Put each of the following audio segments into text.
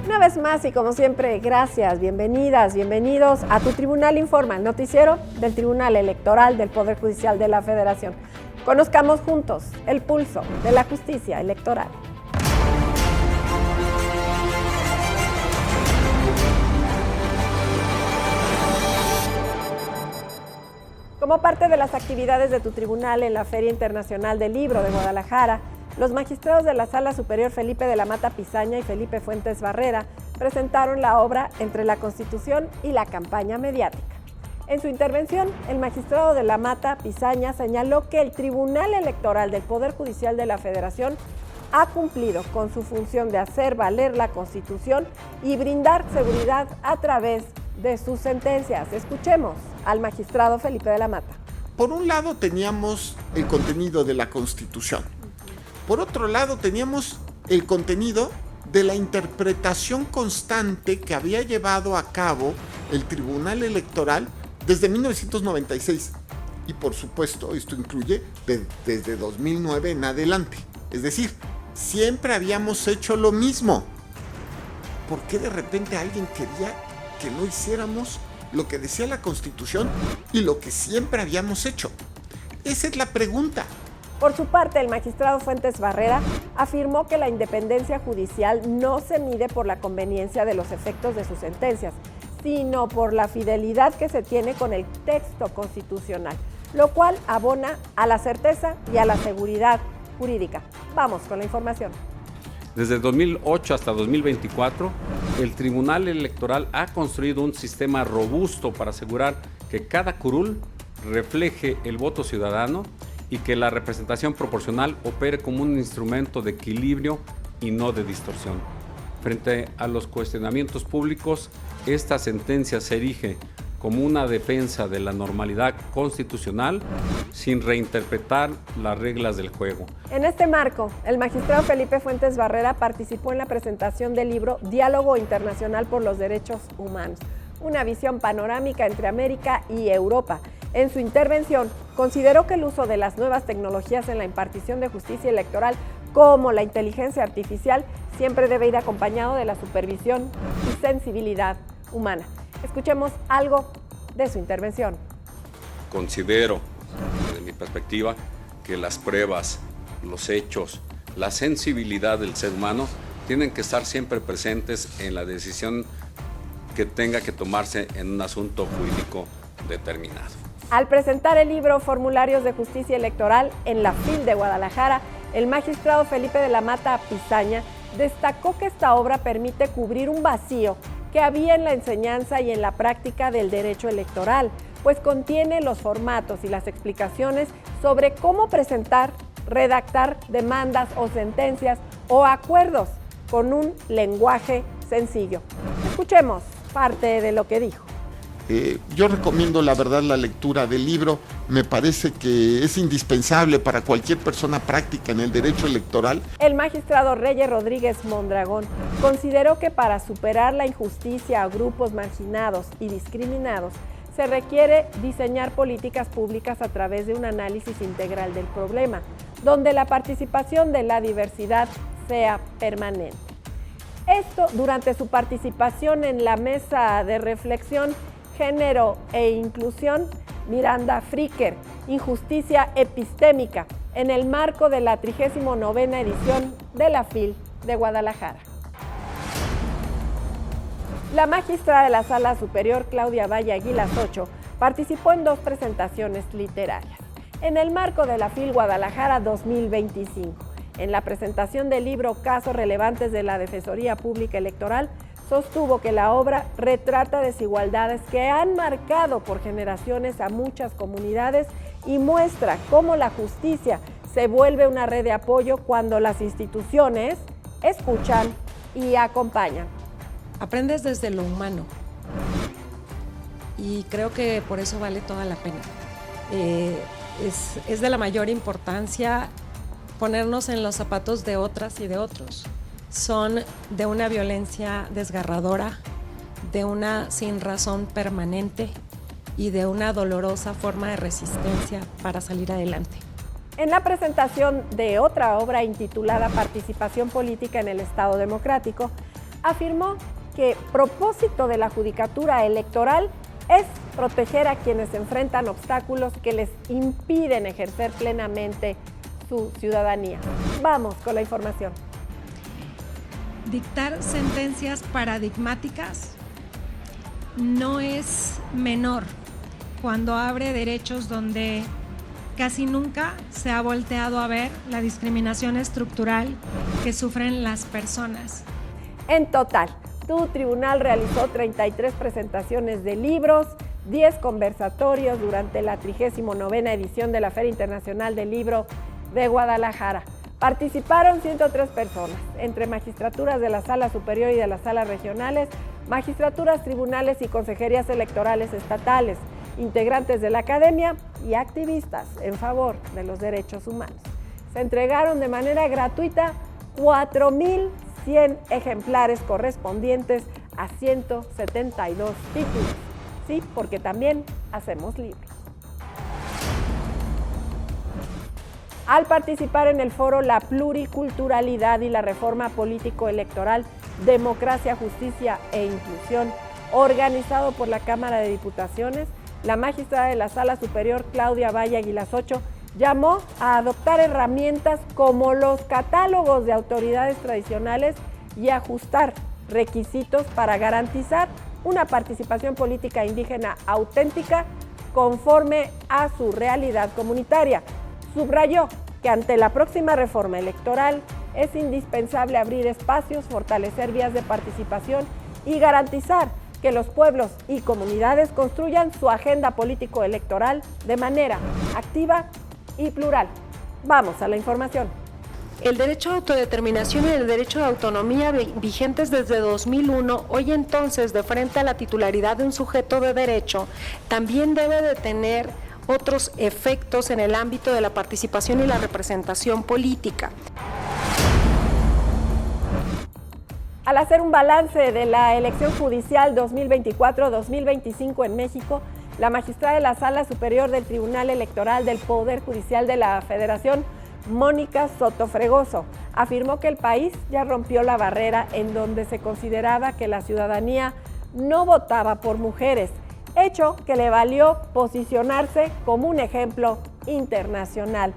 Una vez más y como siempre, gracias, bienvenidas, bienvenidos a Tu Tribunal Informa, el noticiero del Tribunal Electoral del Poder Judicial de la Federación. Conozcamos juntos el pulso de la justicia electoral. Como parte de las actividades de Tu Tribunal en la Feria Internacional del Libro de Guadalajara, los magistrados de la Sala Superior Felipe de la Mata Pizaña y Felipe Fuentes Barrera presentaron la obra Entre la Constitución y la campaña mediática. En su intervención, el magistrado de la Mata Pizaña señaló que el Tribunal Electoral del Poder Judicial de la Federación ha cumplido con su función de hacer valer la Constitución y brindar seguridad a través de sus sentencias. Escuchemos al magistrado Felipe de la Mata. Por un lado teníamos el contenido de la Constitución. Por otro lado teníamos el contenido de la interpretación constante que había llevado a cabo el Tribunal Electoral desde 1996. Y por supuesto esto incluye desde 2009 en adelante. Es decir, siempre habíamos hecho lo mismo. ¿Por qué de repente alguien quería que no hiciéramos lo que decía la Constitución y lo que siempre habíamos hecho? Esa es la pregunta. Por su parte, el magistrado Fuentes Barrera afirmó que la independencia judicial no se mide por la conveniencia de los efectos de sus sentencias, sino por la fidelidad que se tiene con el texto constitucional, lo cual abona a la certeza y a la seguridad jurídica. Vamos con la información. Desde 2008 hasta 2024, el Tribunal Electoral ha construido un sistema robusto para asegurar que cada curul refleje el voto ciudadano y que la representación proporcional opere como un instrumento de equilibrio y no de distorsión. Frente a los cuestionamientos públicos, esta sentencia se erige como una defensa de la normalidad constitucional sin reinterpretar las reglas del juego. En este marco, el magistrado Felipe Fuentes Barrera participó en la presentación del libro Diálogo Internacional por los Derechos Humanos, una visión panorámica entre América y Europa. En su intervención, consideró que el uso de las nuevas tecnologías en la impartición de justicia electoral, como la inteligencia artificial, siempre debe ir acompañado de la supervisión y sensibilidad humana. Escuchemos algo de su intervención. Considero, desde mi perspectiva, que las pruebas, los hechos, la sensibilidad del ser humano tienen que estar siempre presentes en la decisión que tenga que tomarse en un asunto jurídico determinado. Al presentar el libro Formularios de Justicia Electoral en la FIL de Guadalajara, el magistrado Felipe de la Mata Pizaña destacó que esta obra permite cubrir un vacío que había en la enseñanza y en la práctica del derecho electoral, pues contiene los formatos y las explicaciones sobre cómo presentar, redactar demandas o sentencias o acuerdos con un lenguaje sencillo. Escuchemos parte de lo que dijo. Yo recomiendo la verdad la lectura del libro. Me parece que es indispensable para cualquier persona práctica en el derecho electoral. El magistrado Reyes Rodríguez Mondragón consideró que para superar la injusticia a grupos marginados y discriminados se requiere diseñar políticas públicas a través de un análisis integral del problema, donde la participación de la diversidad sea permanente. Esto durante su participación en la mesa de reflexión Género e Inclusión, Miranda Fricker, Injusticia Epistémica, en el marco de la 39ª edición de la FIL de Guadalajara. La magistrada de la Sala Superior, Claudia Valle Aguilas Ocho, participó en 2 presentaciones literarias, en el marco de la FIL Guadalajara 2025. En la presentación del libro Casos Relevantes de la Defensoría Pública Electoral, sostuvo que la obra retrata desigualdades que han marcado por generaciones a muchas comunidades y muestra cómo la justicia se vuelve una red de apoyo cuando las instituciones escuchan y acompañan. Aprendes desde lo humano y creo que por eso vale toda la pena. Es de la mayor importancia ponernos en los zapatos de otras y de otros. Son de una violencia desgarradora, de una sinrazón permanente, y de una dolorosa forma de resistencia para salir adelante. En la presentación de otra obra intitulada Participación Política en el Estado Democrático, afirmó que propósito de la Judicatura Electoral es proteger a quienes enfrentan obstáculos que les impiden ejercer plenamente su ciudadanía. Vamos con la información. Dictar sentencias paradigmáticas no es menor cuando abre derechos donde casi nunca se ha volteado a ver la discriminación estructural que sufren las personas. En total, tu tribunal realizó 33 presentaciones de libros, 10 conversatorios durante la 39ª edición de la Feria Internacional del Libro de Guadalajara. Participaron 103 personas, entre magistraturas de la Sala Superior y de las salas regionales, magistraturas, tribunales y consejerías electorales estatales, integrantes de la academia y activistas en favor de los derechos humanos. Se entregaron de manera gratuita 4,100 ejemplares correspondientes a 172 títulos. Sí, porque también hacemos libros. Al participar en el foro La Pluriculturalidad y la Reforma Político-Electoral, Democracia, Justicia e Inclusión, organizado por la Cámara de Diputaciones, la magistrada de la Sala Superior, Claudia Valle Aguilas Ocho, llamó a adoptar herramientas como los catálogos de autoridades tradicionales y ajustar requisitos para garantizar una participación política indígena auténtica conforme a su realidad comunitaria. Subrayó que ante la próxima reforma electoral es indispensable abrir espacios, fortalecer vías de participación y garantizar que los pueblos y comunidades construyan su agenda político-electoral de manera activa y plural. Vamos a la información. El derecho a autodeterminación y el derecho de autonomía vigentes desde 2001, hoy entonces de frente a la titularidad de un sujeto de derecho, también debe de tener otros efectos en el ámbito de la participación y la representación política. Al hacer un balance de la elección judicial 2024-2025 en México, la magistrada de la Sala Superior del Tribunal Electoral del Poder Judicial de la Federación, Mónica Soto Fregoso, afirmó que el país ya rompió la barrera en donde se consideraba que la ciudadanía no votaba por mujeres, hecho que le valió posicionarse como un ejemplo internacional.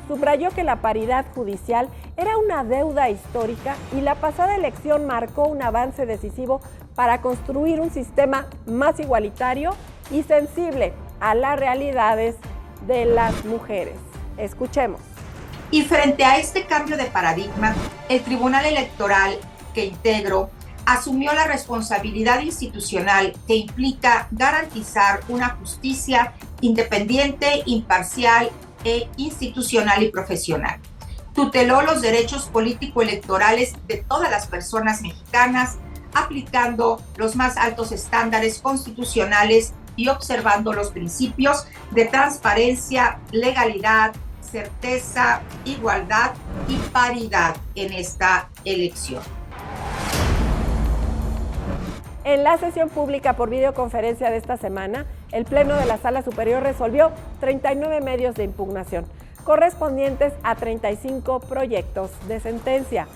Subrayó que la paridad judicial era una deuda histórica y la pasada elección marcó un avance decisivo para construir un sistema más igualitario y sensible a las realidades de las mujeres. Escuchemos. Y frente a este cambio de paradigma, el Tribunal Electoral que integro asumió la responsabilidad institucional que implica garantizar una justicia independiente, imparcial e institucional y profesional. Tuteló los derechos político-electorales de todas las personas mexicanas, aplicando los más altos estándares constitucionales y observando los principios de transparencia, legalidad, certeza, igualdad y paridad en esta elección. En la sesión pública por videoconferencia de esta semana, el Pleno de la Sala Superior resolvió 39 medios de impugnación, correspondientes a 35 proyectos de sentencia.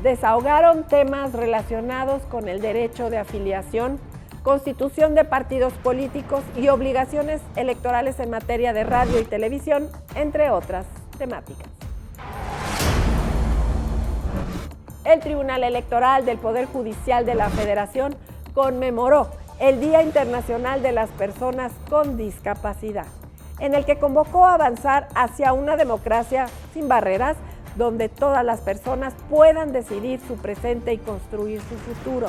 Desahogaron temas relacionados con el derecho de afiliación, constitución de partidos políticos y obligaciones electorales en materia de radio y televisión, entre otras temáticas. El Tribunal Electoral del Poder Judicial de la Federación conmemoró el Día Internacional de las Personas con Discapacidad, en el que convocó a avanzar hacia una democracia sin barreras, donde todas las personas puedan decidir su presente y construir su futuro.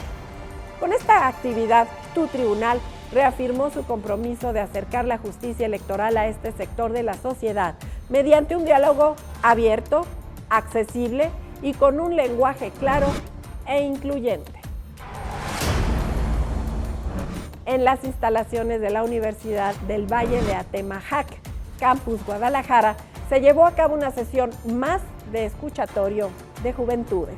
Con esta actividad, tu tribunal reafirmó su compromiso de acercar la justicia electoral a este sector de la sociedad mediante un diálogo abierto, accesible y con un lenguaje claro e incluyente. En las instalaciones de la Universidad del Valle de Atemajac, Campus Guadalajara, se llevó a cabo una sesión más de escuchatorio de juventudes.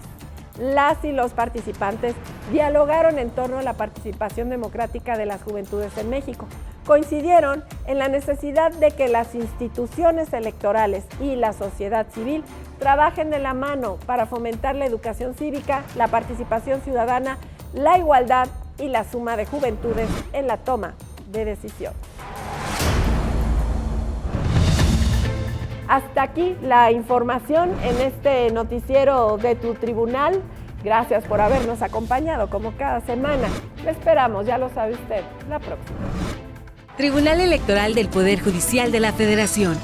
Las y los participantes dialogaron en torno a la participación democrática de las juventudes en México, coincidieron en la necesidad de que las instituciones electorales y la sociedad civil trabajen de la mano para fomentar la educación cívica, la participación ciudadana, la igualdad y la suma de juventudes en la toma de decisión. Hasta aquí la información en este noticiero de Tu Tribunal. Gracias por habernos acompañado como cada semana. Le esperamos, ya lo sabe usted, la próxima. Tribunal Electoral del Poder Judicial de la Federación.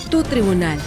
Tu Tribunal.